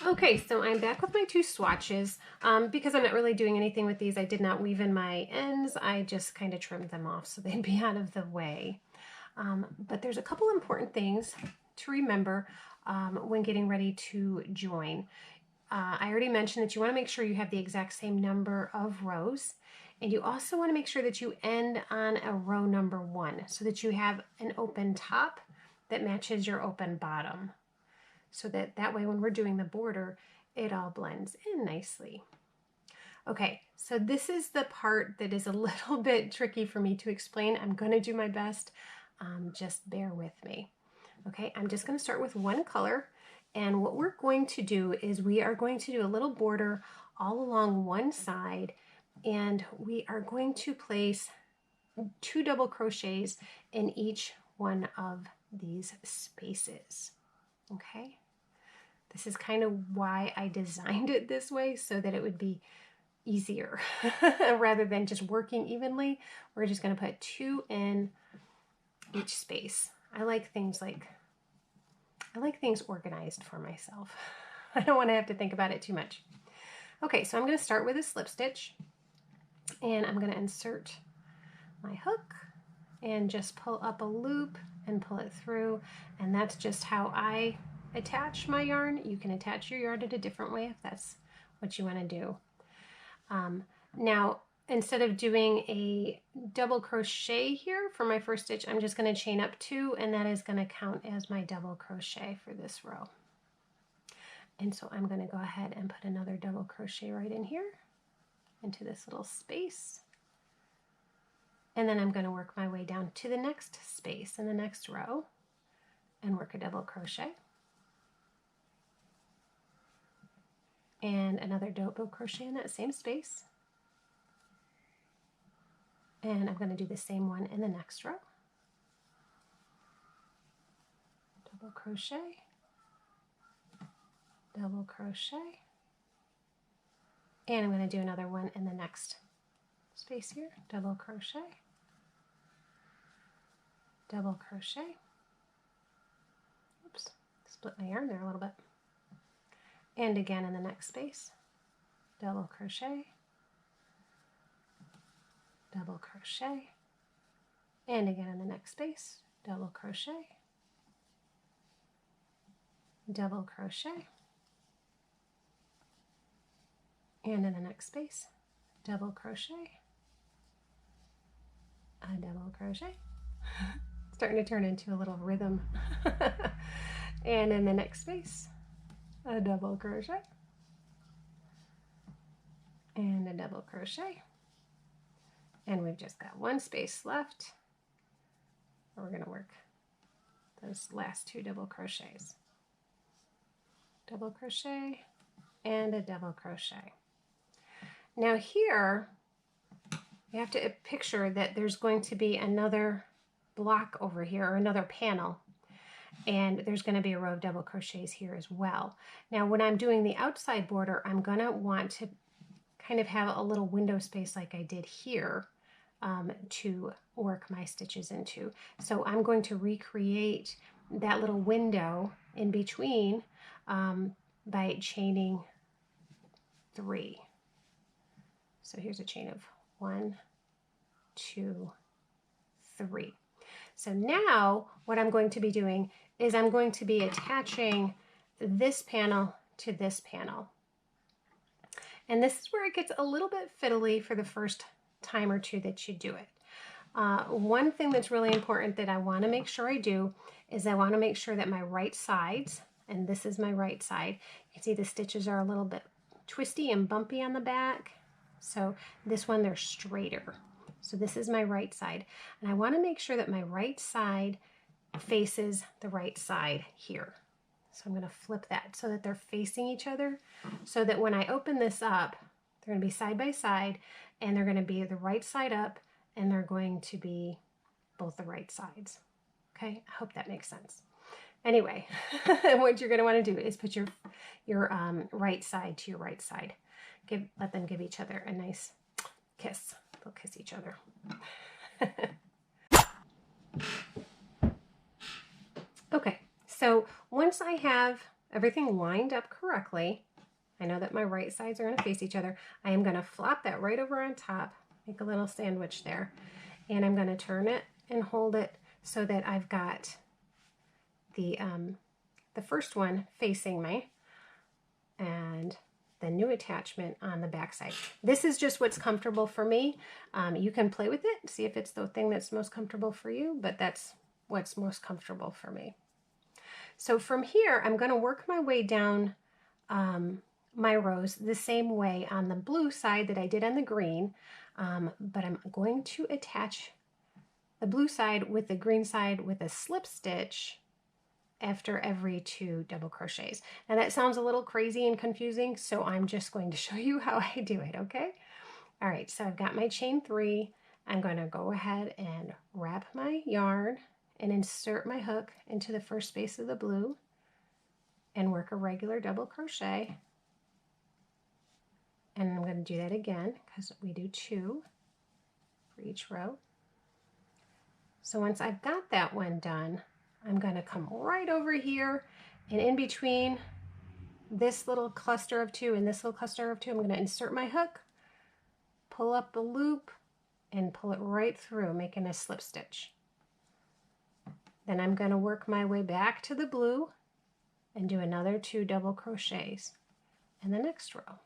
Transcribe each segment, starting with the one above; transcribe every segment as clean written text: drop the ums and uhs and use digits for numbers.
Okay, so I'm back with my two swatches. Because I'm not really doing anything with these, I did not weave in my ends. I just kind of trimmed them off so they'd be out of the way. But there's a couple important things to remember when getting ready to join. I already mentioned that you want to make sure you have the exact same number of rows, and you also want to make sure that you end on a row number 1 so that you have an open top that matches your open bottom, so that way when we're doing the border, it all blends in nicely. Okay, so this is the part that is a little bit tricky for me to explain. I'm going to do my best. Just bear with me. Okay, I'm just going to start with one color, and what we're going to do is we are going to do a little border all along one side, and we are going to place 2 double crochets in each one of these spaces. Okay, this is kind of why I designed it this way, so that it would be easier rather than just working evenly. We're just going to put 2 in each space. I like things organized for myself. I don't want to have to think about it too much. Okay, so I'm going to start with a slip stitch, and I'm going to insert my hook and just pull up a loop and pull it through, and that's just how I attach my yarn. You can attach your yarn in a different way if that's what you want to do. Now, instead of doing a double crochet here for my first stitch, I'm just going to chain up 2, and that is going to count as my double crochet for this row. And so I'm going to go ahead and put another double crochet right in here into this little space. And then I'm going to work my way down to the next space in the next row and work a double crochet. And another double crochet in that same space. And I'm going to do the same one in the next row. Double crochet, double crochet, and I'm going to do another one in the next space here. Double crochet, double crochet. Oops, split my yarn there a little bit. And again in the next space, double crochet, double crochet, and again in the next space, double crochet, double crochet, and in the next space, double crochet, a double crochet. Starting to turn into a little rhythm. And in the next space, a double crochet, and a double crochet. And we've just got one space left. We're going to work those last 2 double crochets. Double crochet and a double crochet. Now here, you have to picture that there's going to be another block over here, or another panel, and there's going to be a row of double crochets here as well. Now when I'm doing the outside border, I'm going to want to kind of have a little window space like I did here to work my stitches into. So I'm going to recreate that little window in between by chaining 3. So here's a chain of 1, 2, 3. So now what I'm going to be doing is I'm going to be attaching this panel to this panel. And this is where it gets a little bit fiddly for the first time or 2 that you do it. One thing that's really important that I want to make sure I do is I want to make sure that my right sides, and this is my right side, you can see the stitches are a little bit twisty and bumpy on the back. So this one, they're straighter. So this is my right side. And I want to make sure that my right side faces the right side here. So I'm going to flip that so that they're facing each other, so that when I open this up, they're going to be side by side, and they're going to be the right side up, and they're going to be both the right sides. Okay, I hope that makes sense. Anyway, what you're going to want to do is put your right side to your right side. Let them give each other a nice kiss. They'll kiss each other. Okay, so once I have everything lined up correctly, I know that my right sides are going to face each other. I am going to flop that right over on top, make a little sandwich there, and I'm going to turn it and hold it so that I've got the first one facing me and the new attachment on the back side. This is just what's comfortable for me. You can play with it, see if it's the thing that's most comfortable for you, but that's what's most comfortable for me. So from here, I'm going to work my way down my rows the same way on the blue side that I did on the green, but I'm going to attach the blue side with the green side with a slip stitch after every 2 double crochets. Now that sounds a little crazy and confusing, so I'm just going to show you how I do it, okay? All right, so I've got my chain 3. I'm going to go ahead and wrap my yarn and insert my hook into the first space of the blue and work a regular double crochet. And I'm going to do that again because we do 2 for each row. So once I've got that one done, I'm going to come right over here, and in between this little cluster of 2 and this little cluster of 2, I'm going to insert my hook, pull up the loop, and pull it right through, making a slip stitch. Then I'm going to work my way back to the blue and do another 2 double crochets in the next row.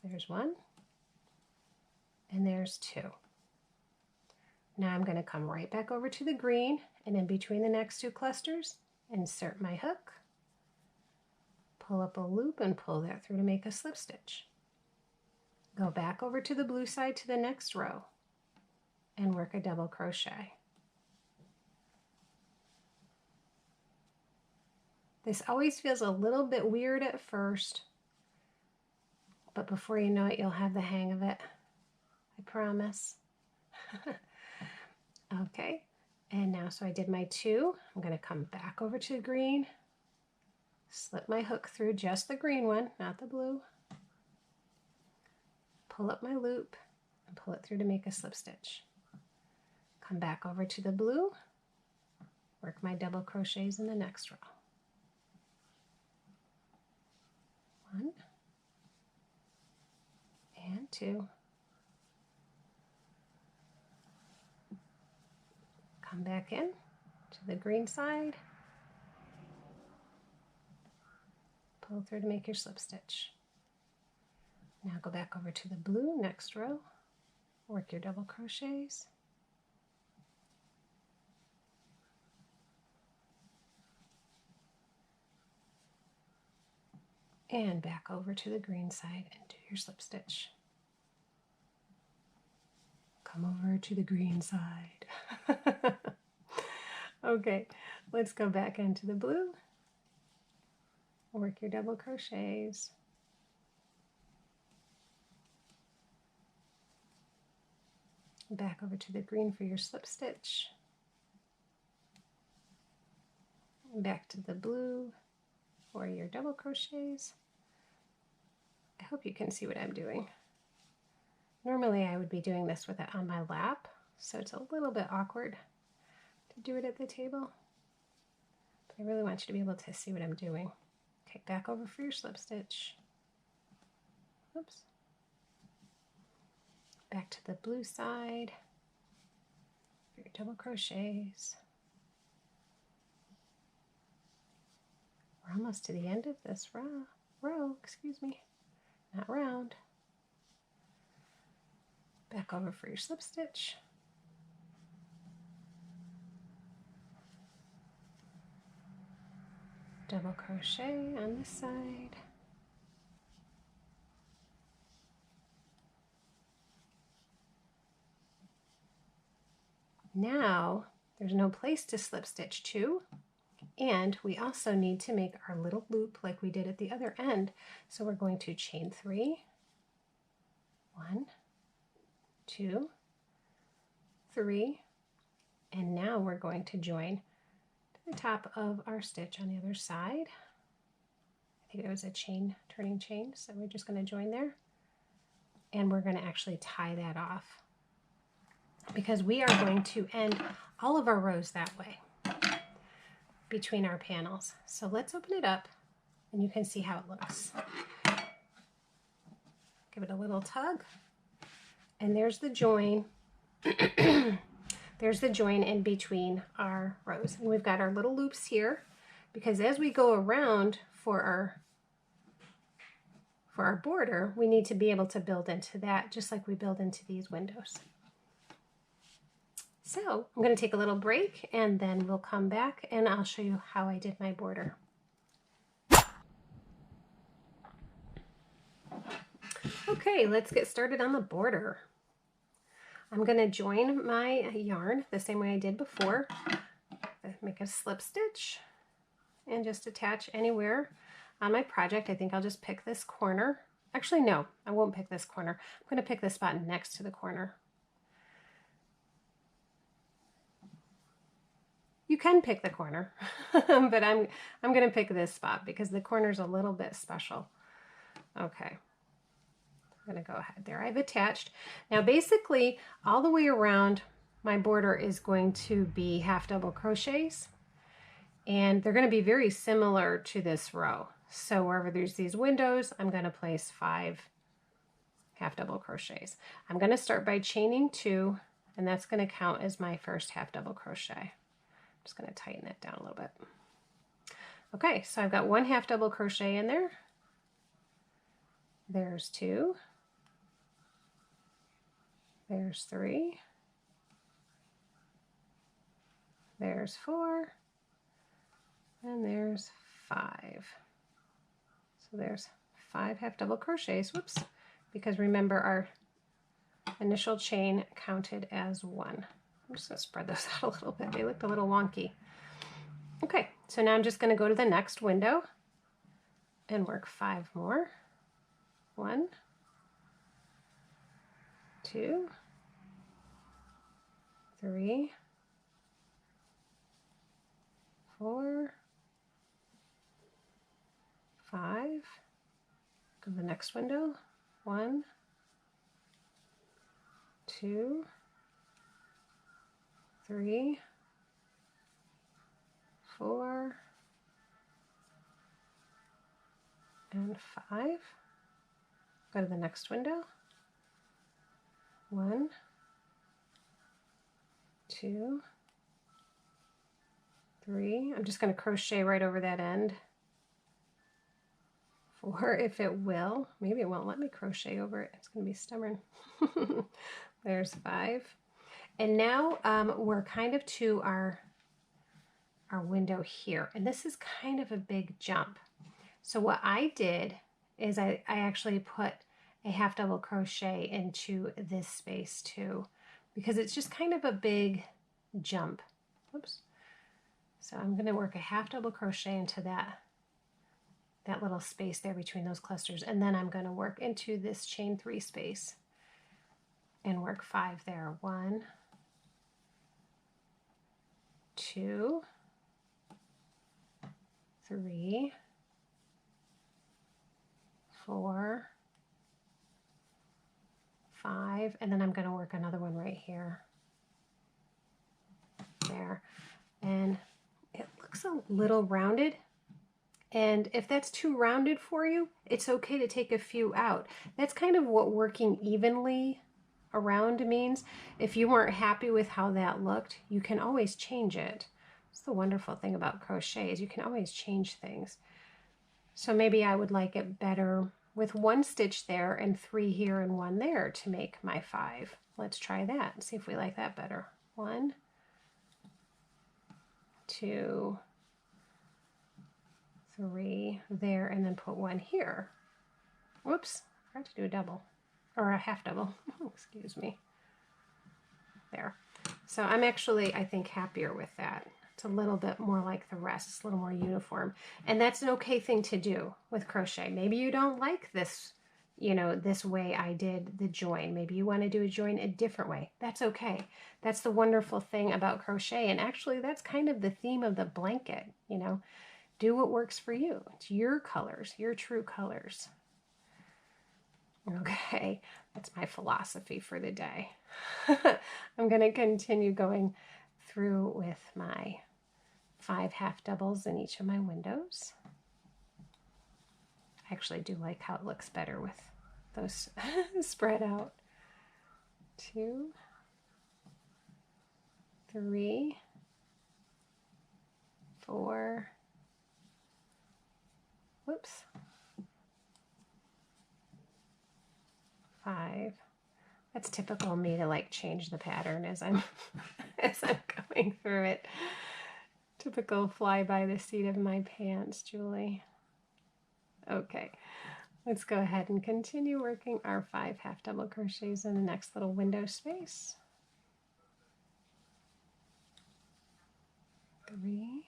There's 1, and there's 2. Now I'm going to come right back over to the green, and in between the next 2 clusters, insert my hook, pull up a loop and pull that through to make a slip stitch. Go back over to the blue side to the next row and work a double crochet. This always feels a little bit weird at first, but before you know it, you'll have the hang of it. I promise. Okay, and now so I did my 2. I'm going to come back over to the green, slip my hook through just the green one, not the blue, pull up my loop, and pull it through to make a slip stitch. Come back over to the blue, work my double crochets in the next row. 1 and 2. Come back in to the green side, pull through to make your slip stitch. Now go back over to the blue, next row, work your double crochets. And back over to the green side and do your slip stitch. Come over to the green side. Okay, let's go back into the blue. Work your double crochets. Back over to the green for your slip stitch. Back to the blue for your double crochets. I hope you can see what I'm doing. Normally I would be doing this with it on my lap, so it's a little bit awkward to do it at the table. But I really want you to be able to see what I'm doing. Okay, back over for your slip stitch. Oops. Back to the blue side for your double crochets. We're almost to the end of this row, excuse me, not round. Back over for your slip stitch. Double crochet on this side. Now there's no place to slip stitch to, and we also need to make our little loop like we did at the other end. So we're going to chain 3, 1, 2, 3, and now we're going to join to the top of our stitch on the other side. I think it was a chain, turning chain, so we're just going to join there. and we're going to actually tie that off because we are going to end all of our rows that way between our panels. So let's open it up and you can see how it looks. Give it a little tug, and there's the join. There's the join in between our rows. And we've got our little loops here because as we go around for our border, we need to be able to build into that just like we build into these windows. So I'm going to take a little break and then we'll come back and I'll show you how I did my border. Okay, let's get started on the border. I'm going to join my yarn the same way I did before. Make a slip stitch and just attach anywhere on my project. I think I'll just pick this corner. Actually, no, I won't pick this corner. I'm going to pick the spot next to the corner. You can pick the corner, but I'm going to pick this spot because the corner's a little bit special. Okay. I'm going to go ahead there. I've attached. Now basically all the way around my border is going to be half double crochets, and they're going to be very similar to this row. So wherever there's these windows, I'm going to place 5 half double crochets. I'm going to start by chaining 2, and that's going to count as my first half double crochet. I'm just going to tighten it down a little bit. Okay, so I've got 1 half double crochet in there. There's 2. There's 3. There's 4. And there's 5. So there's 5 half double crochets. Whoops. Because remember our initial chain counted as 1. I'm just going to spread those out a little bit. They looked a little wonky. Okay, so now I'm just going to go to the next window and work 5 more. 1, 2, 3, 4, 5. Go to the next window. 1, 2, 3, 4, and 5. Go to the next window. 1, 2, 3. I'm just going to crochet right over that end. 4 if it will. Maybe it won't let me crochet over it. It's going to be stubborn. There's 5. And now we're kind of to our window here. And this is kind of a big jump. So what I did is I actually put a half double crochet into this space too, because it's just kind of a big jump. Oops. So I'm going to work a half double crochet into that little space there between those clusters, and then I'm going to work into this chain 3 space and work 5 there. 1, 2, 3, 4, 5, and then I'm going to work another one right here. There. And it looks a little rounded. And if that's too rounded for you, it's okay to take a few out. That's kind of what working evenly around means. If you weren't happy with how that looked, you can always change it. That's the wonderful thing about crochet, is you can always change things. So maybe I would like it better with 1 stitch there and 3 here and 1 there to make my 5. Let's try that and see if we like that better. 1, 2, 3 there, and then put 1 here. Whoops, I forgot to do a double, or a half double. Excuse me. There. So I'm actually, I think, happier with that. It's a little bit more like the rest. It's a little more uniform. And that's an okay thing to do with crochet. Maybe you don't like this, you know, this way I did the join. Maybe you want to do a join a different way. That's okay. That's the wonderful thing about crochet. And actually, that's kind of the theme of the blanket, you know. Do what works for you. It's your colors, your true colors. Okay, that's my philosophy for the day. I'm going to continue going through with my 5 half doubles in each of my windows. I actually do like how it looks better with those spread out. 2, 3, 4, whoops, 5. That's typical of me to like change the pattern as I'm as I'm going through it. Typical fly by the seat of my pants, Julie. Okay, let's go ahead and continue working our 5 half double crochets in the next little window space. 3,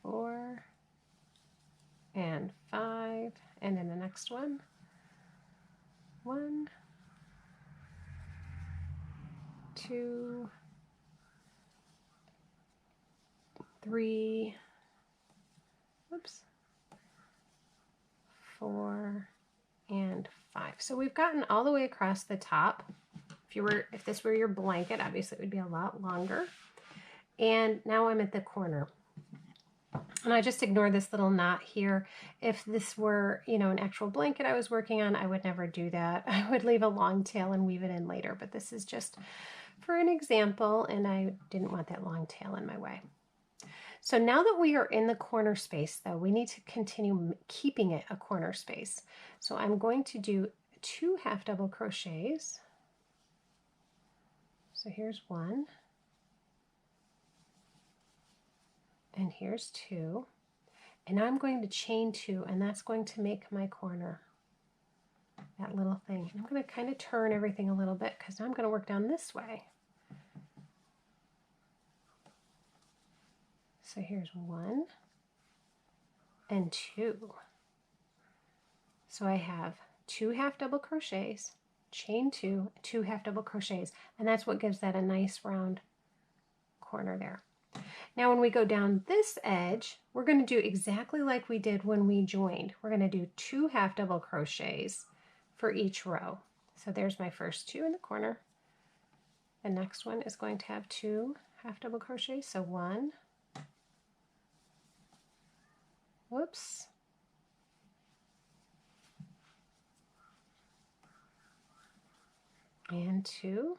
4, and 5, and in the next one, 1, 2, 3, whoops, 4, and 5. So we've gotten all the way across the top. If this were your blanket, obviously it would be a lot longer. And now I'm at the corner. And I just ignore this little knot here. If this were, an actual blanket I was working on, I would never do that. I would leave a long tail and weave it in later, but this is just for an example, and I didn't want that long tail in my way. So now that we are in the corner space, though, we need to continue keeping it a corner space. So I'm going to do 2 half double crochets. So here's 1. And here's 2, and now I'm going to chain 2, and that's going to make my corner, that little thing. And I'm going to kind of turn everything a little bit because now I'm going to work down this way. So here's 1 and 2. So I have 2 half double crochets, chain 2, 2 half double crochets, and that's what gives that a nice round corner there. Now when we go down this edge, we're going to do exactly like we did when we joined. We're going to do 2 half double crochets for each row. So there's my first 2 in the corner. The next one is going to have 2 half double crochets, so 1, whoops, and 2,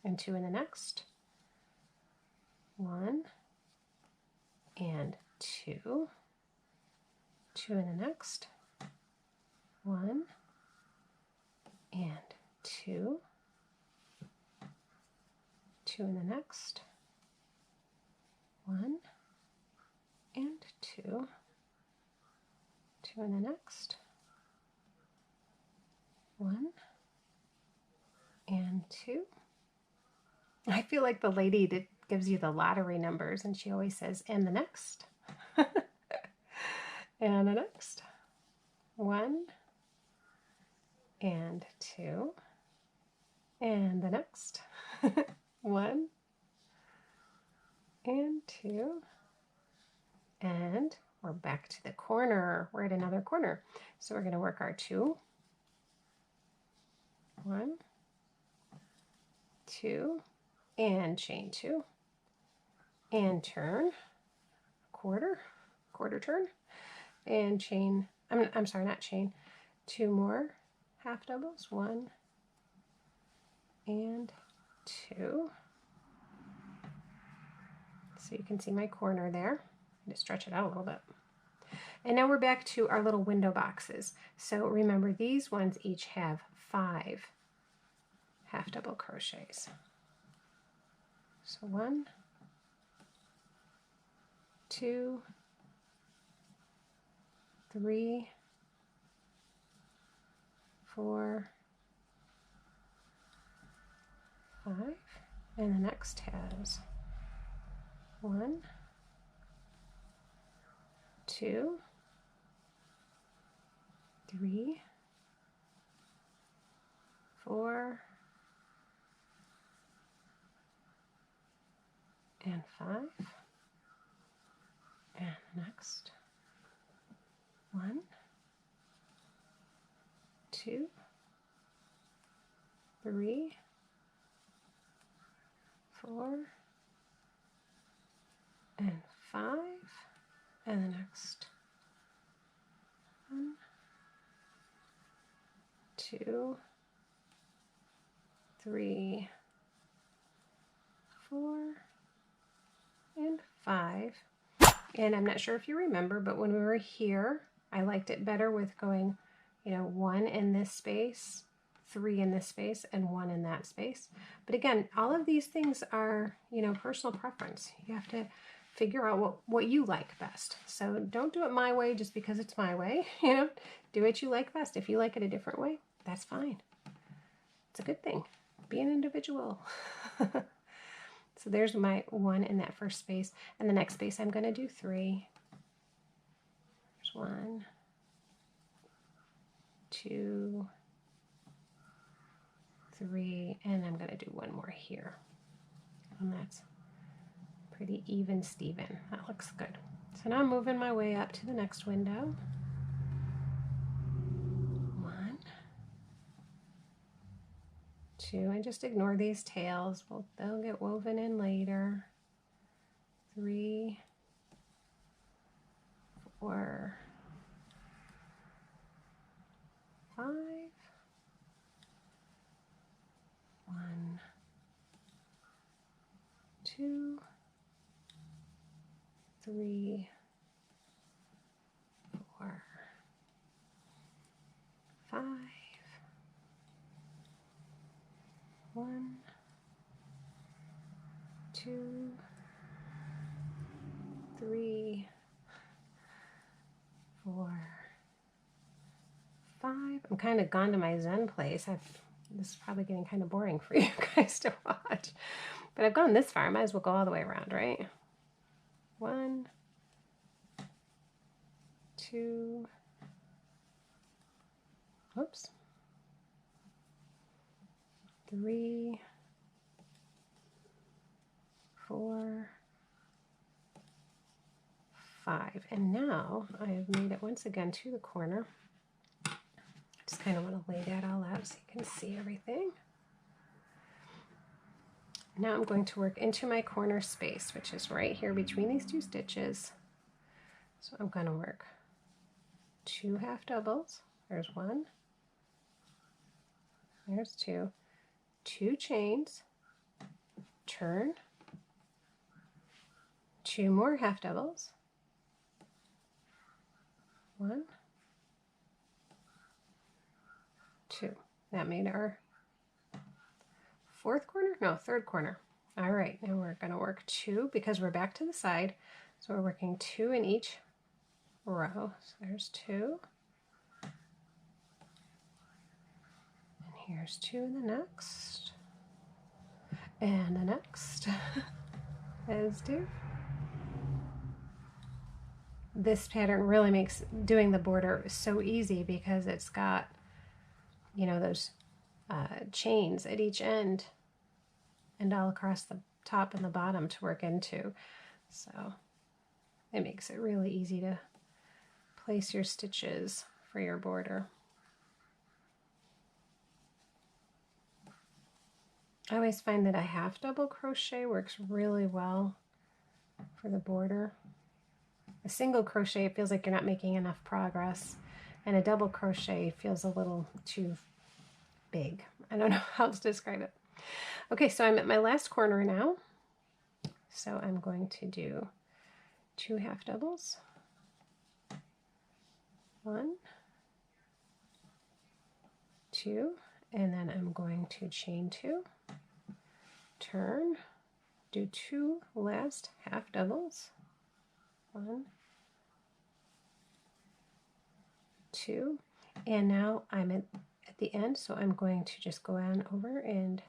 and 2 in the next. 1 and 2, 2 in the next, 1 and 2, 2 in the next, 1 and 2, 2 in the next, 1 and 2. I feel like the lady that gives you the lottery numbers, and she always says, and the next, and the next, 1 and 2, and the next, 1 and 2, and we're back to the corner. We're at another corner. So we're going to work our 2, 1, 2, and chain 2, and turn, quarter turn, and chain, I'm sorry, not chain, 2 more half doubles, 1 and 2. So you can see my corner there. I'm going to stretch it out a little bit. And now we're back to our little window boxes. So remember, these ones each have 5 half double crochets. So 1, 2, 3, 4, 5, and the next has 1, 2, 3, 4, and 5, and the next 1, 2, 3, 4, and 5, and the next 1, 2, 3, 4, and 5. And I'm not sure if you remember, but when we were here, I liked it better with going, you know, 1 in this space, 3 in this space, and 1 in that space. But again, all of these things are, you know, personal preference. You have to figure out what you like best. So don't do it my way just because it's my way. You know, do what you like best. If you like it a different way, that's fine. It's a good thing. Be an individual. So there's my 1 in that first space. And the next space I'm going to do 3. There's 1, 2, 3, and I'm going to do 1 more here. And that's pretty even Steven. That looks good. So now I'm moving my way up to the next window. 1, 2, and just ignore these tails. They'll get woven in later. 3, 4, 5, 1, 2, 3, 4, 5, 1, 2, 3, 4, 5. I'm kind of gone to my Zen place. This is probably getting kind of boring for you guys to watch. But I've gone this far. I might as well go all the way around, right? 1, 2, oops, 3, 4, 5. And now I have made it once again to the corner. Just kind of want to lay that all out so you can see everything. Now I'm going to work into my corner space, which is right here between these 2 stitches. So I'm going to work 2 half doubles. There's 1. There's 2. 2 chains. Turn. 2 more half doubles. 1, 2. That made our 4th corner? No, 3rd corner. All right, now we're going to work 2 because we're back to the side. So we're working 2 in each row. So there's 2. And here's 2 in the next. And the next is 2. This pattern really makes doing the border so easy because it's got, you know, those chains at each end and all across the top and the bottom to work into. So it makes it really easy to place your stitches for your border. I always find that a half double crochet works really well for the border. A single crochet, it feels like you're not making enough progress, and a double crochet feels a little too big. I don't know how else to describe it. Okay, so I'm at my last corner now. So I'm going to do 2 half doubles. 1, 2, and then I'm going to chain 2, turn, do 2 last half doubles. 1, 2, and now I'm at the end, so I'm going to just go on over and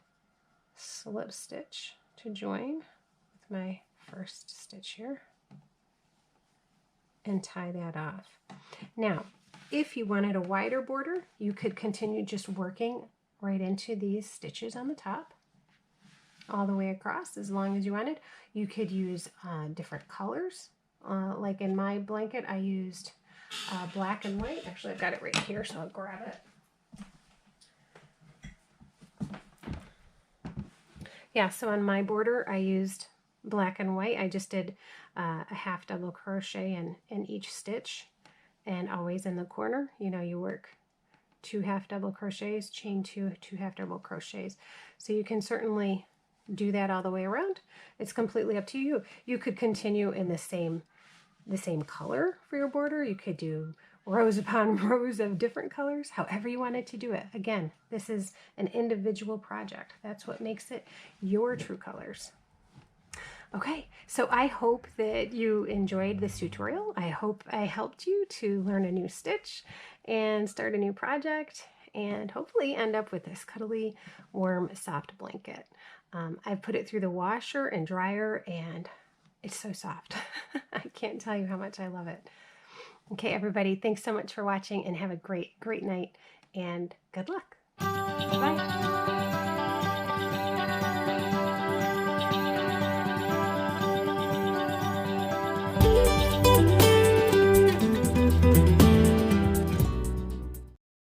slip stitch to join with my first stitch here and tie that off. Now, if you wanted a wider border, you could continue just working right into these stitches on the top all the way across as long as you wanted. You could use different colors. Like in my blanket, I used black and white. Actually, I've got it right here, so I'll grab it. Yeah, so on my border I used black and white. I just did a half double crochet in each stitch, and always in the corner, you know, you work 2 half double crochets, chain 2 half double crochets. So you can certainly do that all the way around. It's completely up to you. You could continue in the same color for your border. You could do rows upon rows of different colors, however you wanted to do it. Again, this is an individual project. That's what makes it your true colors. Okay, so I hope that you enjoyed this tutorial. I hope I helped you to learn a new stitch and start a new project, and hopefully end up with this cuddly, warm, soft blanket. I've put it through the washer and dryer, and it's so soft. I can't tell you how much I love it. Okay, everybody, thanks so much for watching, and have a great, great night, and good luck.